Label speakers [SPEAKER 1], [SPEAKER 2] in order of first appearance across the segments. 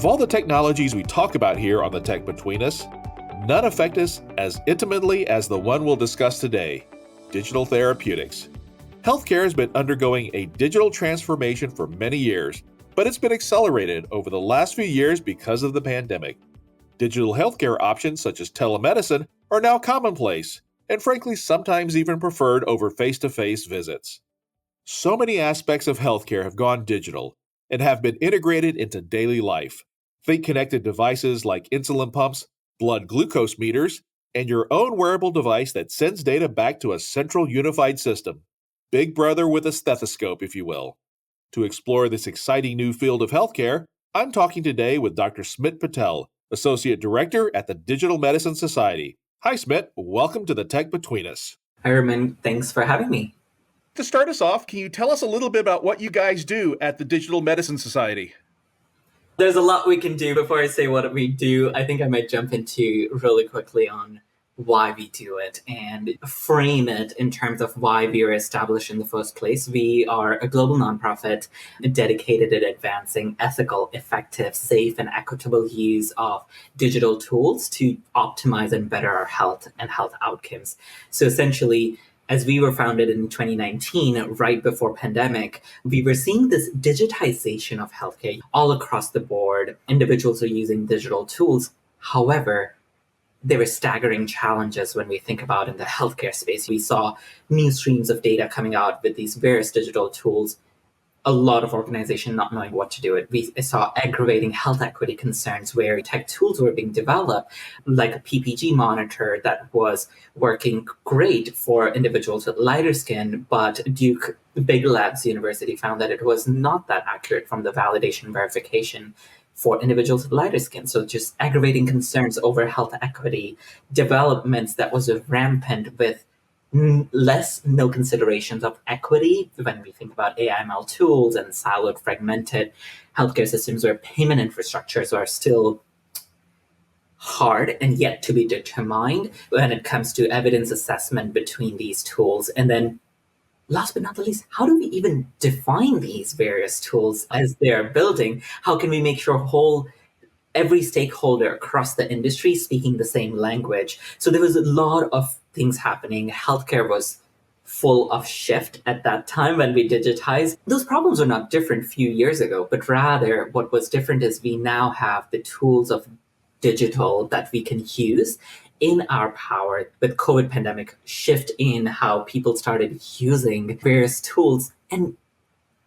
[SPEAKER 1] all the technologies we talk about here on The Tech Between Us, none affect us as intimately as the one we'll discuss today, digital therapeutics. Healthcare has been undergoing a digital transformation for many years, but it's been accelerated over the last few years because of the pandemic. Digital healthcare options such as telemedicine are now commonplace, and frankly, sometimes even preferred over face-to-face visits. So many aspects of healthcare have gone digital and have been integrated into daily life. Think connected devices like insulin pumps, blood glucose meters, and your own wearable device that sends data back to a central unified system. Big Brother with a stethoscope, if you will. To explore this exciting new field of healthcare, I'm talking today with Dr. Smit Patel, Associate Director at the Digital Medicine Society. Hi, Smit. Welcome to The Tech Between Us.
[SPEAKER 2] Hi, Roman. Thanks for having me.
[SPEAKER 1] To start us off, can you tell us a little bit about what you guys do at the Digital Medicine Society?
[SPEAKER 2] There's a lot we can do. Before I say what we do, I think I might jump into really quickly on why we do it and frame it in terms of why we were established in the first place. We are a global nonprofit dedicated at advancing ethical, effective, safe, and equitable use of digital tools to optimize and better our health and health outcomes. So essentially, as we were founded in 2019, right before pandemic, we were seeing this digitization of healthcare all across the board. Individuals are using digital tools. However, there were staggering challenges when we think about in the healthcare space. We saw new streams of data coming out with these various digital tools, a lot of organizations not knowing what to do with. We saw aggravating health equity concerns where tech tools were being developed, like a PPG monitor that was working great for individuals with lighter skin, but Duke Big Labs University found that it was not that accurate from the validation verification for individuals with lighter skin. So just aggravating concerns over health equity, developments that was rampant with no considerations of equity when we think about AI/ML tools and siloed, fragmented healthcare systems where payment infrastructures are still hard and yet to be determined when it comes to evidence assessment between these tools. And then last but not the least, how do we even define these various tools as they're building? How can we make sure every stakeholder across the industry speaking the same language? So there was a lot of things happening. Healthcare was full of shift at that time when we digitized. Those problems are not different a few years ago, but rather what was different is we now have the tools of digital that we can use in our power. With COVID pandemic, shift in how people started using various tools and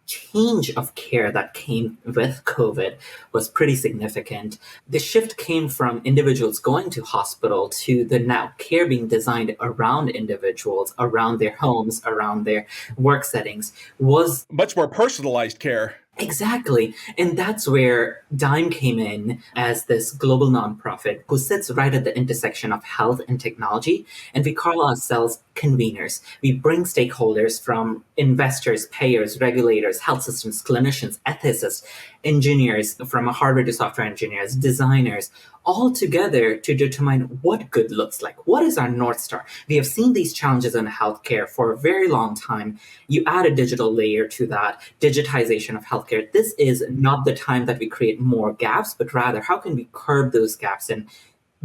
[SPEAKER 2] change of care that came with COVID was pretty significant. The shift came from individuals going to hospital to the now care being designed around individuals, around their homes, around their work settings, was
[SPEAKER 1] much more personalized care.
[SPEAKER 2] Exactly. And that's where Dime came in as this global nonprofit who sits right at the intersection of health and technology. And we call ourselves conveners. We bring stakeholders from investors, payers, regulators, health systems, clinicians, ethicists, engineers, from hardware to software engineers, designers, all together to determine what good looks like. What is our North Star? We have seen these challenges in healthcare for a very long time. You add a digital layer to that, digitization of healthcare. This is not the time that we create more gaps, but rather how can we curb those gaps and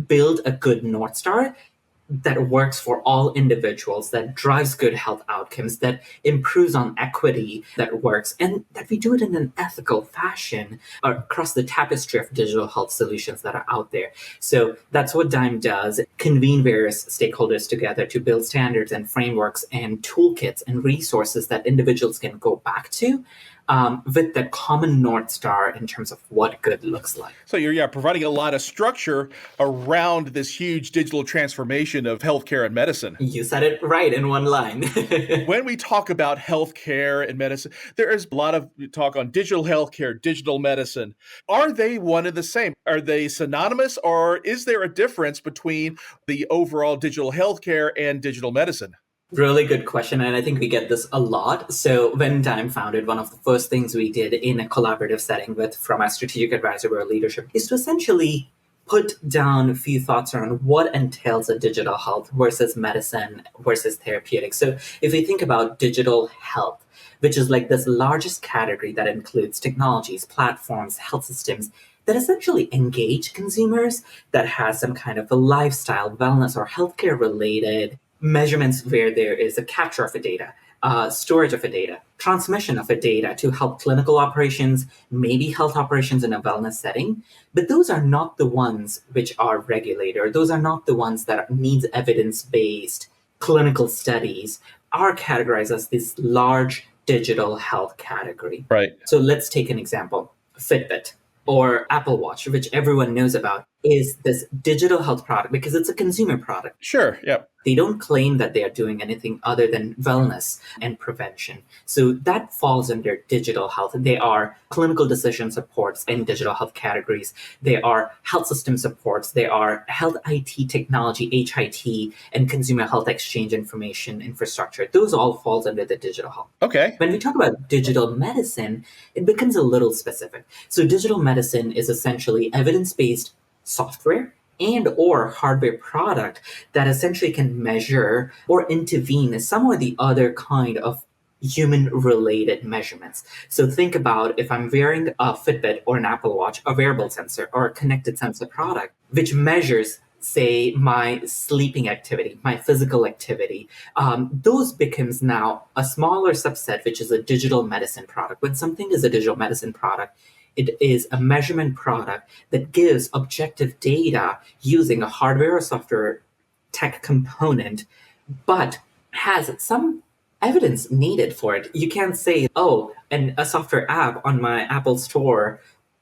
[SPEAKER 2] build a good North Star that works for all individuals, that drives good health outcomes, that improves on equity, that works, and that we do it in an ethical fashion across the tapestry of digital health solutions that are out there. So that's what Dime does, convene various stakeholders together to build standards and frameworks and toolkits and resources that individuals can go back to with the common North Star in terms of what good looks like.
[SPEAKER 1] So you're providing a lot of structure around this huge digital transformation of healthcare and medicine.
[SPEAKER 2] You said it right in one line.
[SPEAKER 1] When we talk about healthcare and medicine, there is a lot of talk on digital healthcare, digital medicine. Are they one and the same? Are they synonymous, or is there a difference between the overall digital healthcare and digital medicine?
[SPEAKER 2] Really good question, and I think we get this a lot. So when Dime founded, one of the first things we did in a collaborative setting from our strategic advisor or leadership is to essentially put down a few thoughts around what entails a digital health versus medicine versus therapeutics. So if we think about digital health, which is like this largest category that includes technologies, platforms, health systems, that essentially engage consumers, that has some kind of a lifestyle, wellness, or healthcare related measurements where there is a capture of a data, storage of a data, transmission of a data to help clinical operations, maybe health operations in a wellness setting. But those are not the ones which are regulated. Those are not the ones that needs evidence-based clinical studies, are categorized as this large digital health category.
[SPEAKER 1] Right.
[SPEAKER 2] So let's take an example. Fitbit or Apple Watch, which everyone knows about, is this digital health product because it's a consumer product.
[SPEAKER 1] Sure. Yep.
[SPEAKER 2] They don't claim that they are doing anything other than wellness and prevention. So that falls under digital health. They are clinical decision supports in digital health categories. They are health system supports. They are health IT technology, HIT, and consumer health exchange information infrastructure. Those all falls under the digital health.
[SPEAKER 1] Okay.
[SPEAKER 2] When we talk about digital medicine, it becomes a little specific. So digital medicine is essentially evidence-based software and or hardware product that essentially can measure or intervene in some or the other kind of human related measurements. So think about if I'm wearing a Fitbit or an Apple Watch, a wearable sensor or a connected sensor product, which measures say my sleeping activity, my physical activity, those becomes now a smaller subset, which is a digital medicine product. When something is a digital medicine product, it is a measurement product that gives objective data using a hardware or software tech component, but has some evidence needed for it. You can't say, oh, and a software app on my Apple Store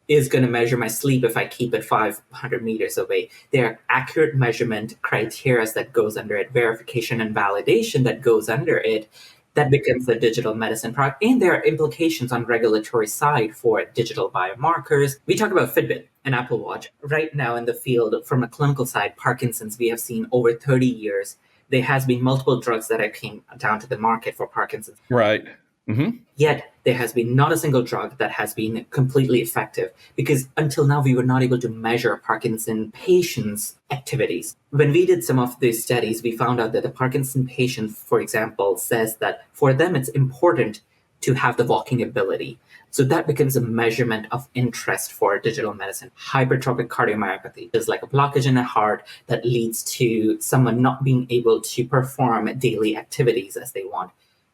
[SPEAKER 2] is going to measure my sleep if I keep it 500 meters away. There are accurate measurement criteria that goes under it, verification and validation that goes under it. That becomes a digital medicine product. And there are implications on regulatory side for digital biomarkers. We talk about Fitbit and Apple Watch. Right now in the field, from a clinical side, Parkinson's, we have seen over 30 years, there has been multiple drugs that have came down to the market for Parkinson's.
[SPEAKER 1] Right. Mm-hmm.
[SPEAKER 2] Yet there has been not a single drug that has been completely effective because until now we were not able to measure Parkinson patients' activities. When we did some of these studies, we found out that the Parkinson patient, for example, says that for them it's important to have the walking ability. So that becomes a measurement of interest for digital medicine. Hypertrophic cardiomyopathy is like a blockage in the heart that leads to someone not being able to perform daily activities as they want.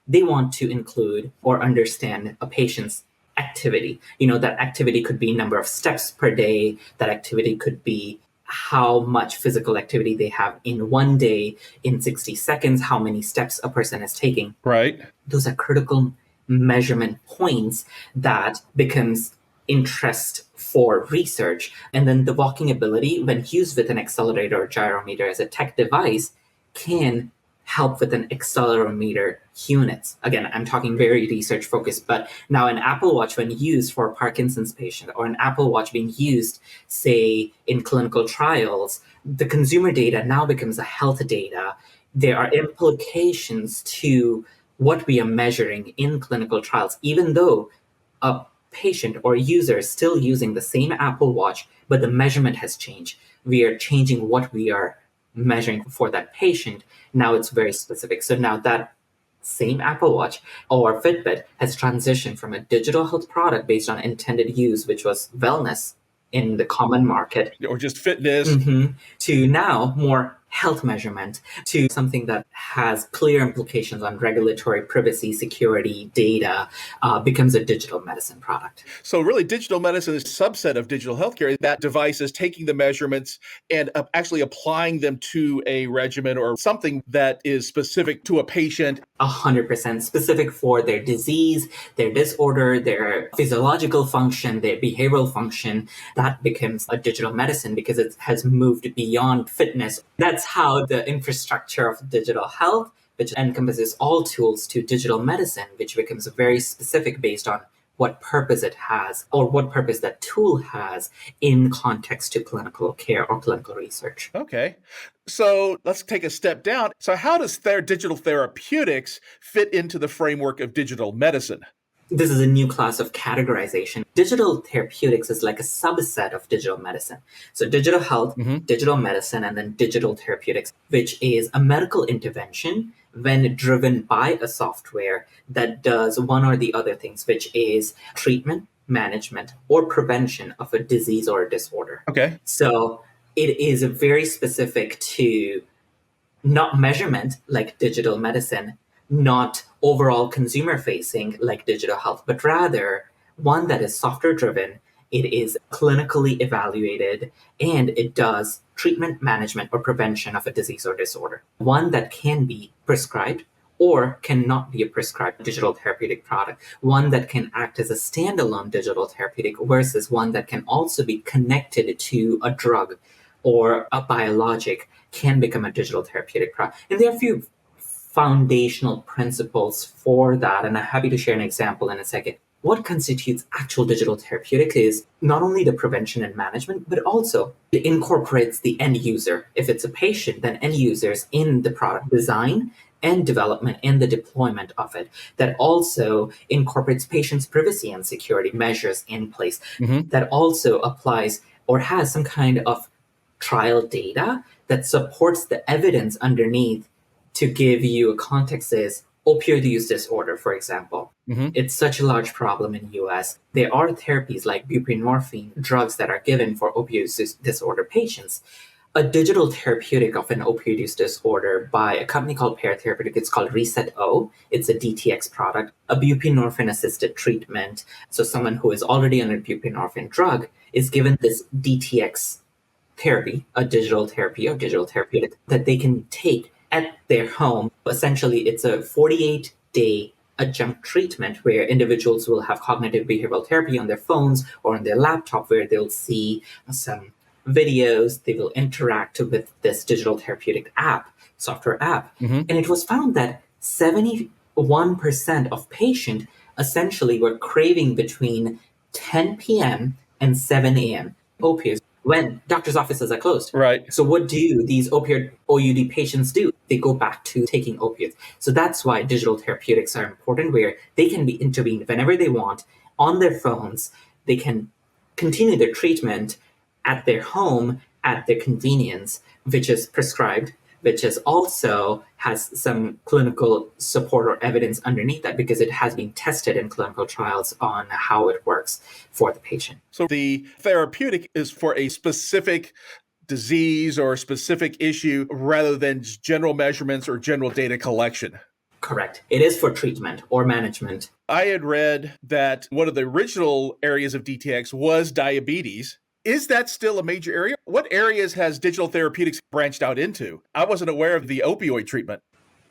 [SPEAKER 2] They want to include or understand a patient's activity. That activity could be number of steps per day. That activity could be how much physical activity they have in one day, in 60 seconds, how many steps a person is taking.
[SPEAKER 1] Right.
[SPEAKER 2] Those are critical measurement points that becomes interest for research. And then the walking ability, when used with an accelerator or gyrometer as a tech device, can help with an accelerometer units. Again, I'm talking very research focused, but now an Apple Watch, when used for a Parkinson's patient or an Apple Watch being used, say, in clinical trials, the consumer data now becomes a health data. There are implications to what we are measuring in clinical trials, even though a patient or user is still using the same Apple Watch, but the measurement has changed. We are changing what we are measuring for that patient. Now it's very specific. So now that same Apple Watch or Fitbit has transitioned from a digital health product based on intended use, which was wellness in the common market,
[SPEAKER 1] Or just fitness.
[SPEAKER 2] to now more health measurement, to something that has clear implications on regulatory privacy, security, data, becomes a digital medicine product.
[SPEAKER 1] So really, digital medicine is a subset of digital healthcare. That device is taking the measurements and actually applying them to a regimen or something that is specific to a patient.
[SPEAKER 2] 100% specific for their disease, their disorder, their physiological function, their behavioral function. That becomes a digital medicine because it has moved beyond fitness. That's how the infrastructure of digital health, which encompasses all tools, to digital medicine, which becomes very specific based on what purpose it has or what purpose that tool has in context to clinical care or clinical research.
[SPEAKER 1] Okay. So let's take a step down. So how does digital therapeutics fit into the framework of digital medicine?
[SPEAKER 2] This is a new class of categorization. Digital therapeutics is like a subset of digital medicine. So digital health, digital medicine, and then digital therapeutics, which is a medical intervention when driven by a software that does one or the other things, which is treatment, management, or prevention of a disease or a disorder.
[SPEAKER 1] Okay.
[SPEAKER 2] So it is very specific to not measurement like digital medicine, not overall consumer facing like digital health, but rather one that is software driven. It is clinically evaluated and it does treatment, management, or prevention of a disease or disorder. One that can be prescribed or cannot be a prescribed digital therapeutic product. One that can act as a standalone digital therapeutic versus one that can also be connected to a drug or a biologic can become a digital therapeutic product. And there are a few foundational principles for that, and I'm happy to share an example in a second. What constitutes actual digital therapeutic is not only the prevention and management, but also it incorporates the end user. If it's a patient, then end users in the product design and development and the deployment of it. That also incorporates patients' privacy and security measures in place. That also applies or has some kind of trial data that supports the evidence underneath to give you a context is opioid use disorder, for example. It's such a large problem in the US. There are therapies like buprenorphine, drugs that are given for opioid use disorder patients. A digital therapeutic of an opioid use disorder by a company called Pear Therapeutic, it's called Reset-O. It's a DTX product, a buprenorphine-assisted treatment. So someone who is already on a buprenorphine drug is given this DTX therapy, a digital therapy or digital therapeutic that they can take at their home. Essentially, it's a 48-day adjunct treatment where individuals will have cognitive behavioral therapy on their phones or on their laptop where they'll see some videos, they will interact with this digital therapeutic app, software app. And it was found that 71% of patients essentially were craving between 10 p.m. and 7 a.m. opioids when doctors' offices are closed.
[SPEAKER 1] Right.
[SPEAKER 2] So what do these opioid OUD patients do? They go back to taking opiates. So that's why digital therapeutics are important, where they can be intervened whenever they want on their phones. They can continue their treatment at their home at their convenience, which is prescribed, which is also has some clinical support or evidence underneath that because it has been tested in clinical trials on how it works for the patient.
[SPEAKER 1] So the therapeutic is for a specific disease or a specific issue rather than general measurements or general data collection.
[SPEAKER 2] Correct. It is for treatment or management.
[SPEAKER 1] I had read that one of the original areas of DTX was diabetes. Is that still a major area? What areas has digital therapeutics branched out into? I wasn't aware of the opioid treatment.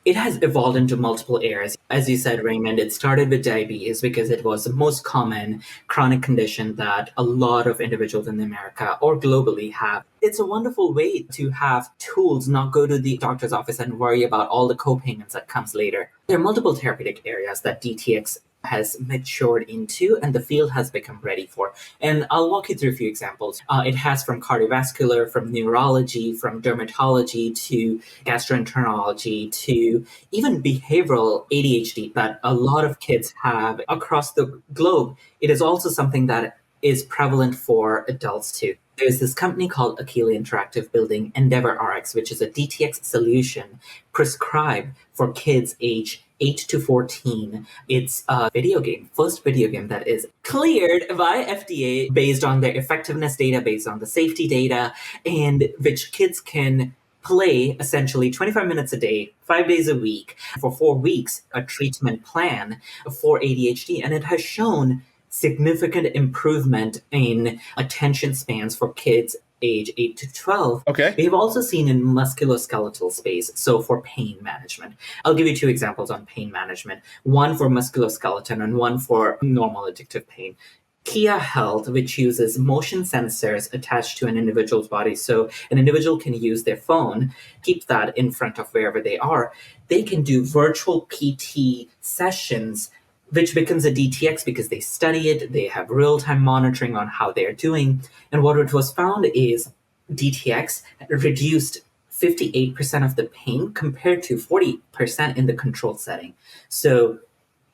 [SPEAKER 2] It has evolved into multiple areas. As you said, Raymond, it started with diabetes because it was the most common chronic condition that a lot of individuals in America or globally have. It's a wonderful way to have tools, not go to the doctor's office and worry about all the co-payments that comes later. There are multiple therapeutic areas that DTX has matured into and the field has become ready for. And I'll walk you through a few examples. It has from cardiovascular, from neurology, from dermatology to gastroenterology to even behavioral ADHD that a lot of kids have across the globe. It is also something that is prevalent for adults too. There's this company called Akili Interactive building EndeavorRx, which is a DTX solution prescribed for kids age 8 to 14. It's a video game, first video game that is cleared by FDA based on their effectiveness data, based on the safety data, and which kids can play essentially 25 minutes a day, 5 days a week, for 4 weeks, a treatment plan for ADHD. And it has shown significant improvement in attention spans for kids age 8 to 12.
[SPEAKER 1] Okay.
[SPEAKER 2] We have also seen in musculoskeletal space, so for pain management. I'll give you 2 examples on pain management, one for musculoskeletal and one for normal addictive pain. Kia Health, which uses motion sensors attached to an individual's body, so an individual can use their phone, keep that in front of wherever they are. They can do virtual PT sessions, which becomes a DTX because they study it, they have real-time monitoring on how they're doing. And what it was found is DTX reduced 58% of the pain compared to 40% in the control setting. So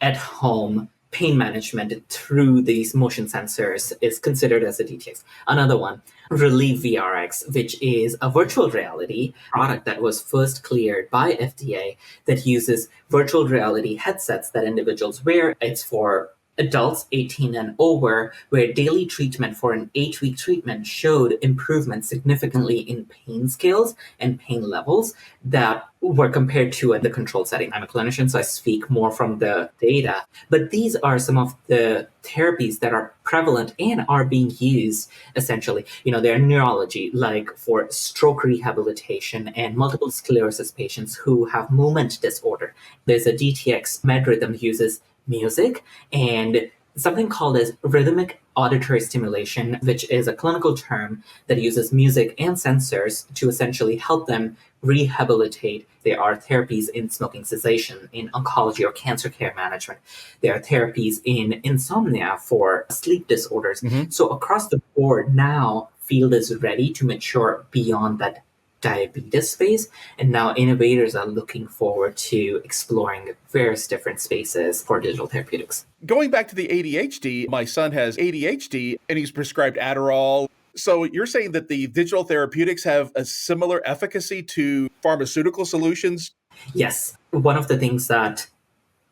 [SPEAKER 2] at home, pain management through these motion sensors is considered as a DTX. Another one, Relieve VRX, which is a virtual reality product that was first cleared by FDA that uses virtual reality headsets that individuals wear. It's for adults 18 and over, where daily treatment for an 8-week treatment showed improvement significantly in pain scales and pain levels that were compared to the control setting. I'm a clinician, so I speak more from the data. But these are some of the therapies that are prevalent and are being used essentially. They're in neurology, like for stroke rehabilitation and multiple sclerosis patients who have movement disorder. There's a DTX med rhythm uses music and something called as rhythmic auditory stimulation, which is a clinical term that uses music and sensors to essentially help them rehabilitate. There are therapies in smoking cessation, in oncology or cancer care management. There are therapies in insomnia for sleep disorders. So across the board now, field is ready to mature beyond that diabetes space. And now innovators are looking forward to exploring various different spaces for digital therapeutics.
[SPEAKER 1] Going back to the ADHD, my son has ADHD and he's prescribed Adderall. So you're saying that the digital therapeutics have a similar efficacy to pharmaceutical solutions?
[SPEAKER 2] Yes. One of the things that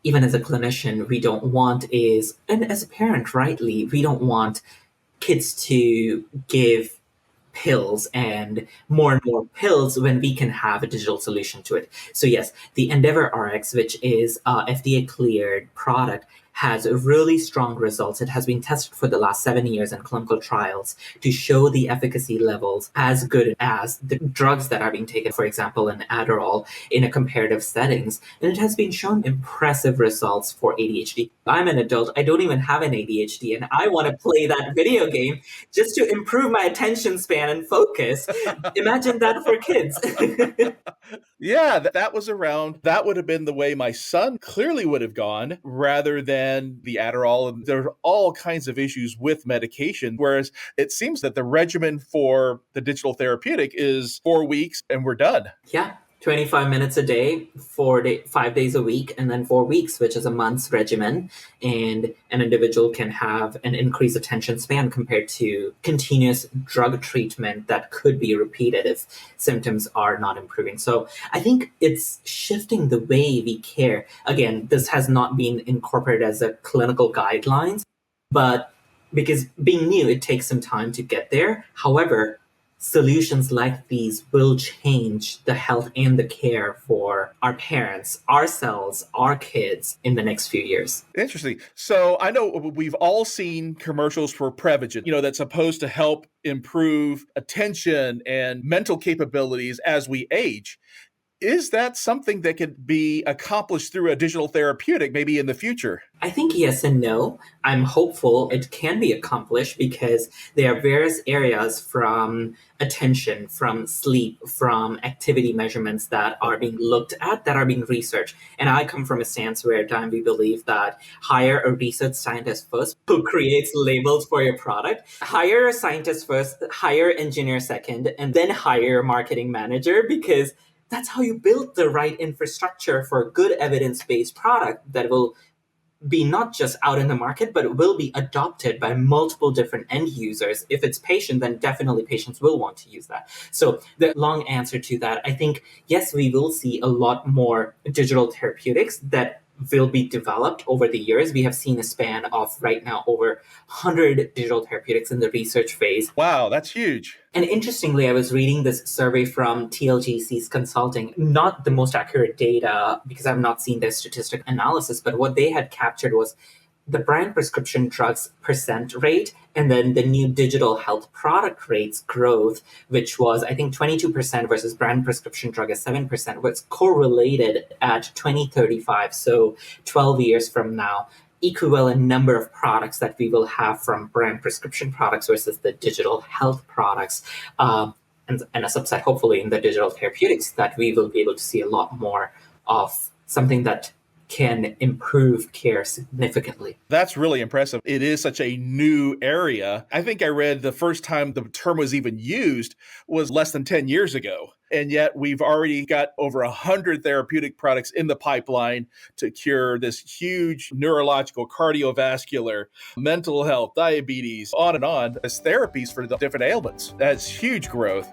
[SPEAKER 2] even as a clinician, we don't want is, and as a parent, rightly, we don't want kids to give pills and more pills when we can have a digital solution to it. So yes, the Endeavor RX, which is a FDA cleared product, has really strong results. It has been tested for the last 7 years in clinical trials to show the efficacy levels as good as the drugs that are being taken, for example, in Adderall, in a comparative settings. And it has been shown impressive results for ADHD. I'm an adult. I don't even have an ADHD, and I want to play that video game just to improve my attention span and focus. Imagine that for kids.
[SPEAKER 1] Yeah, that was around. That would have been the way my son clearly would have gone rather than the Adderall. And there are all kinds of issues with medication, whereas it seems that the regimen for the digital therapeutic is 4 weeks and we're done.
[SPEAKER 2] Yeah. 25 minutes a day, 5 days a week, and then 4 weeks, which is a month's regimen. And an individual can have an increased attention span compared to continuous drug treatment that could be repeated if symptoms are not improving. So I think it's shifting the way we care. Again, this has not been incorporated as a clinical guidelines, but because being new, it takes some time to get there. However, solutions like these will change the health and the care for our parents, ourselves, our kids in the next few years.
[SPEAKER 1] Interesting. So I know we've all seen commercials for Prevagen, that's supposed to help improve attention and mental capabilities as we age. Is that something that could be accomplished through a digital therapeutic maybe in the future?
[SPEAKER 2] I think yes and no. I'm hopeful it can be accomplished because there are various areas from attention, from sleep, from activity measurements that are being looked at, that are being researched. And I come from a stance where we believe that hire a research scientist first who creates labels for your product, hire a scientist first, hire engineer second, and then hire a marketing manager, because that's how you build the right infrastructure for a good evidence-based product that will be not just out in the market, but it will be adopted by multiple different end users. If it's patient, then definitely patients will want to use that. So the long answer to that, I think, yes, we will see a lot more digital therapeutics that will be developed over the years. We have seen a span of right now over 100 digital therapeutics in the research phase.
[SPEAKER 1] Wow, that's huge.
[SPEAKER 2] And interestingly, I was reading this survey from TLGC's consulting, not the most accurate data because I've not seen their statistic analysis, but what they had captured was the brand prescription drugs percent rate and then the new digital health product rates growth, which was, I think, 22% versus brand prescription drug is 7%, was correlated at 2035, so 12 years from now, equivalent number of products that we will have from brand prescription products versus the digital health products. And a subset, hopefully, in the digital therapeutics, that we will be able to see a lot more of something that can improve care significantly.
[SPEAKER 1] That's really impressive. It is such a new area. I think I read the first time the term was even used was less than 10 years ago. And yet we've already got over 100 therapeutic products in the pipeline to cure this huge neurological, cardiovascular, mental health, diabetes, on and on, as therapies for the different ailments. That's huge growth.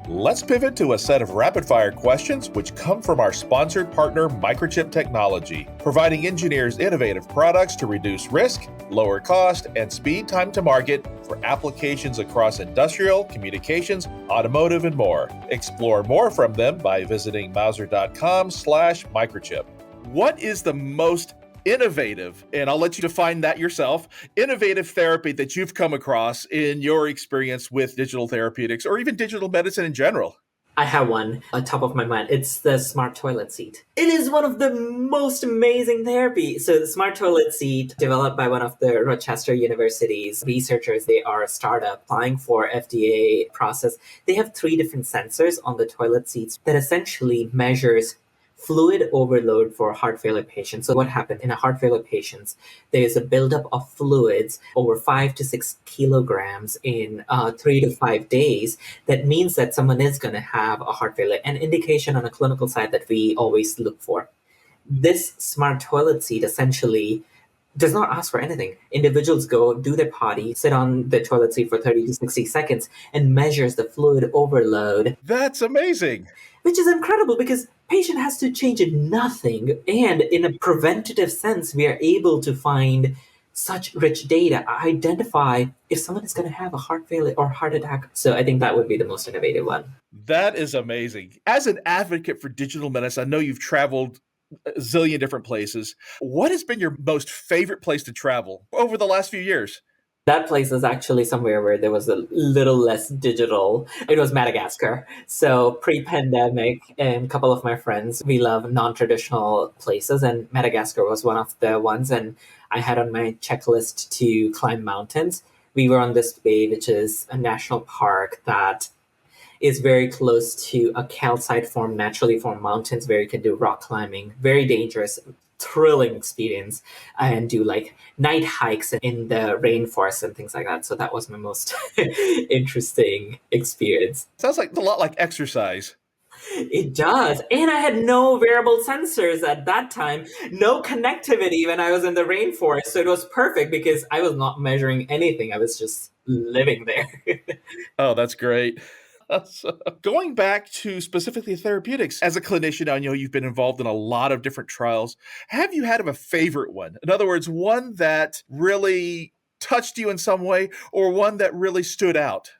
[SPEAKER 1] Let's pivot to a set of rapid-fire questions which come from our sponsored partner, Microchip Technology, providing engineers innovative products to reduce risk, lower cost, and speed time to market for applications across industrial, communications, automotive, and more. Explore more from them by visiting mouser.com/microchip. What is the most innovative, and I'll let you define that yourself, innovative therapy that you've come across in your experience with digital therapeutics or even digital medicine in general?
[SPEAKER 2] I have one on top of my mind. It's the smart toilet seat. It is one of the most amazing therapy. So the smart toilet seat, developed by one of the Rochester University's researchers, they are a startup applying for FDA process. They have 3 different sensors on the toilet seats that essentially measures fluid overload for heart failure patients. So what happens in a heart failure patients, there's a buildup of fluids over 5 to 6 kilograms in 3 to 5 days. That means that someone is going to have a heart failure, an indication on a clinical side that we always look for. This smart toilet seat essentially does not ask for anything. Individuals go, do their potty, sit on the toilet seat for 30 to 60 seconds, and measures the fluid overload.
[SPEAKER 1] That's amazing.
[SPEAKER 2] Which is incredible because patient has to change nothing. And in a preventative sense, we are able to find such rich data, identify if someone is going to have a heart failure or heart attack. So I think that would be the most innovative one.
[SPEAKER 1] That is amazing. As an advocate for digital medicine, I know you've traveled a zillion different places. What has been your most favorite place to travel over the last few years?
[SPEAKER 2] That place is actually somewhere where there was a little less digital. It was Madagascar. So pre-pandemic, and a couple of my friends, we love non-traditional places, and Madagascar was one of the ones. And I had on my checklist to climb mountains. We were on this bay, which is a national park that is very close to a calcite formed, naturally formed mountains where you can do rock climbing. Very dangerous, thrilling experience, and do like night hikes in the rainforest and things like that. So that was my most interesting experience.
[SPEAKER 1] Sounds like a lot like exercise.
[SPEAKER 2] It does. And I had no wearable sensors at that time, no connectivity when I was in the rainforest. So it was perfect because I was not measuring anything. I was just living there.
[SPEAKER 1] Oh, that's great. So, going back to specifically therapeutics, as a clinician, I know you've been involved in a lot of different trials. Have you had a favorite one? In other words, one that really touched you in some way or one that really stood out?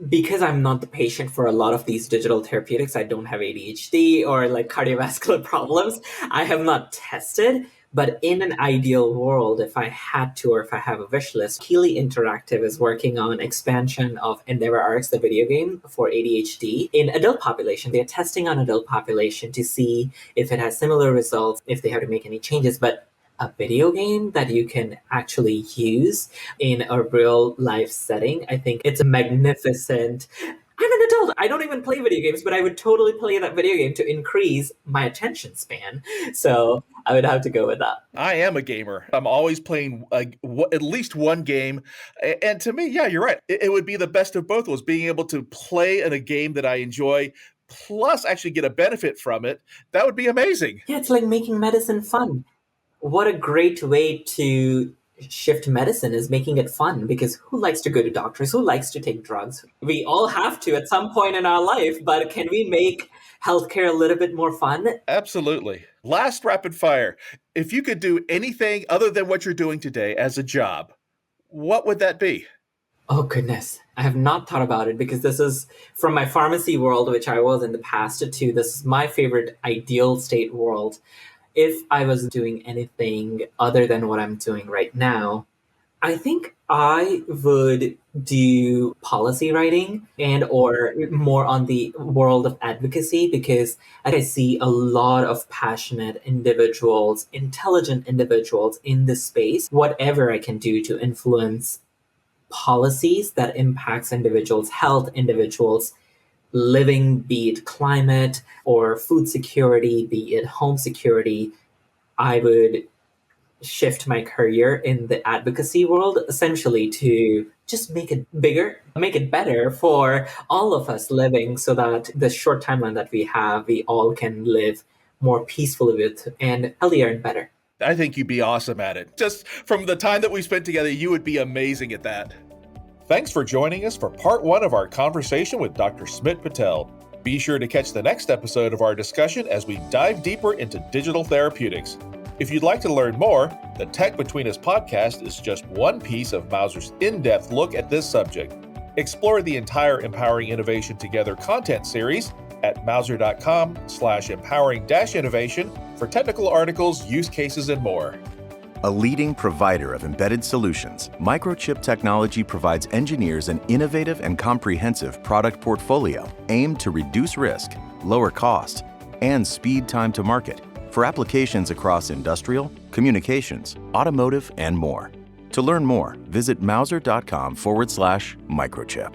[SPEAKER 2] Because I'm not the patient for a lot of these digital therapeutics, I don't have ADHD or like cardiovascular problems. I have not tested. But in an ideal world, if I had to, or if I have a wish list, Keeley Interactive is working on expansion of EndeavorRx, the video game for ADHD, in adult population. They're testing on adult population to see if it has similar results, if they have to make any changes. But a video game that you can actually use in a real life setting, I think it's a magnificent. I'm an adult. I don't even play video games, but I would totally play that video game to increase my attention span. So I would have to go with that.
[SPEAKER 1] I am a gamer. I'm always playing at least one game. And to me, yeah, you're right. It would be the best of both worlds, being able to play in a game that I enjoy, plus actually get a benefit from it. That would be amazing.
[SPEAKER 2] Yeah, it's like making medicine fun. What a great way to shift medicine is making it fun, because who likes to go to doctors? Who likes to take drugs? We all have to at some point in our life, but can we make healthcare a little bit more fun?
[SPEAKER 1] Absolutely. Last rapid fire. If you could do anything other than what you're doing today as a job, what would that be?
[SPEAKER 2] Oh, goodness. I have not thought about it, because this is from my pharmacy world, which I was in the past, to this is my favorite ideal state world. If I was doing anything other than what I'm doing right now, I think I would do policy writing and or more on the world of advocacy, because I see a lot of passionate individuals, intelligent individuals in this space. Whatever I can do to influence policies that impacts individuals' health, individuals' living, be it climate or food security, be it home security, I would shift my career in the advocacy world, essentially to just make it bigger, make it better for all of us living, so that the short timeline that we have, we all can live more peacefully with and healthier and better.
[SPEAKER 1] I think you'd be awesome at it. Just from the time that we spent together, you would be amazing at that. Thanks for joining us for part 1 of our conversation with Dr. Smit Patel. Be sure to catch the next episode of our discussion as we dive deeper into digital therapeutics. If you'd like to learn more, the Tech Between Us podcast is just one piece of Mouser's in-depth look at this subject. Explore the entire Empowering Innovation Together content series at mouser.com/empowering-innovation for technical articles, use cases, and more.
[SPEAKER 3] A leading provider of embedded solutions, Microchip Technology provides engineers an innovative and comprehensive product portfolio aimed to reduce risk, lower cost, and speed time to market for applications across industrial, communications, automotive, and more. To learn more, visit mouser.com/microchip.